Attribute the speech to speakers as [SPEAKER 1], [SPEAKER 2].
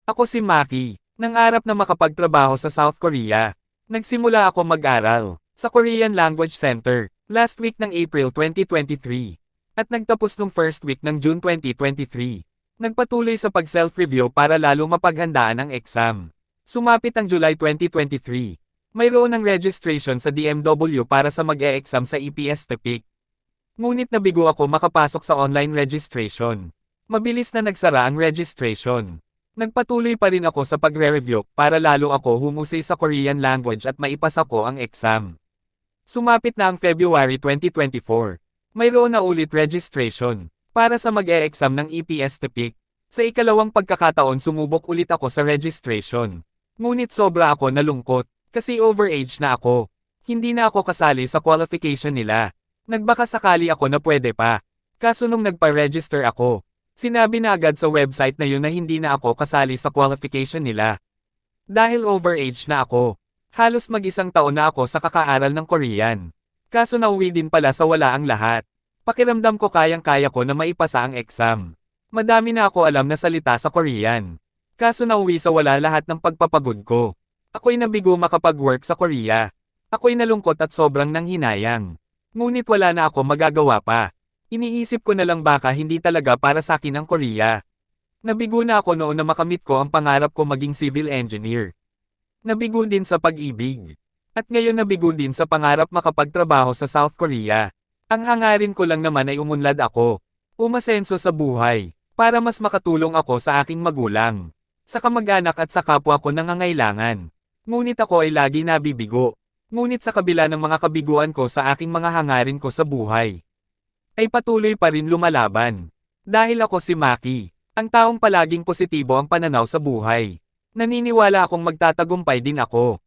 [SPEAKER 1] Ako si Maki, nangarap na makapagtrabaho sa South Korea. Nagsimula ako mag-aral sa Korean Language Center last week ng April 2023 at nagtapos nung first week ng June 2023. Nagpatuloy sa pag-self-review para lalo mapaghandaan ang exam. Sumapit ang July 2023. Mayroon ng registration sa DMW para sa mag-e-exam sa EPS TPIC. Ngunit nabigo ako makapasok sa online registration. Mabilis na nagsara ang registration. Nagpatuloy pa rin ako sa pagre-review para lalo ako humusay sa Korean language at maipasa ko ang exam. Sumapit na ang February 2024. Mayroon na ulit registration para sa mag-e-exam ng EPS TPIC. Sa ikalawang pagkakataon sumubok ulit ako sa registration. Ngunit sobra ako nalungkot kasi overage na ako. Hindi na ako kasali sa qualification nila. Nagbaka sakali ako na pwede pa. Kaso nung nagpa-register ako, sinabi na agad sa website na yun na hindi na ako kasali sa qualification nila. Dahil overage na ako. Halos mag-isang taon na ako sa kakaaral ng Korean. Kaso nauwi din pala sa wala ang lahat. Pakiramdam ko kayang-kaya ko na maipasa ang exam. Madami na ako alam na salita sa Korean. Kaso nauwi sa wala lahat ng pagpapagod ko. Ako'y nabigo makapag-work sa Korea. Ako'y nalungkot at sobrang nanghinayang. Ngunit wala na ako magagawa pa. Iniisip ko na lang baka hindi talaga para sa akin ang Korea. Nabigo na ako noon na makamit ko ang pangarap ko maging civil engineer. Nabigo din sa pag-ibig. At ngayon nabigo din sa pangarap makapagtrabaho sa South Korea. Ang hangarin ko lang naman ay umunlad ako. Umasenso sa buhay. Para mas makatulong ako sa aking magulang. Sa kamag-anak at sa kapwa ko nangangailangan. Ngunit ako ay lagi nabibigo. Ngunit sa kabila ng mga kabiguan ko sa aking mga hangarin ko sa buhay, ay patuloy pa rin lumalaban. Dahil ako si Maki, ang taong palaging positibo ang pananaw sa buhay. Naniniwala akong magtatagumpay din ako.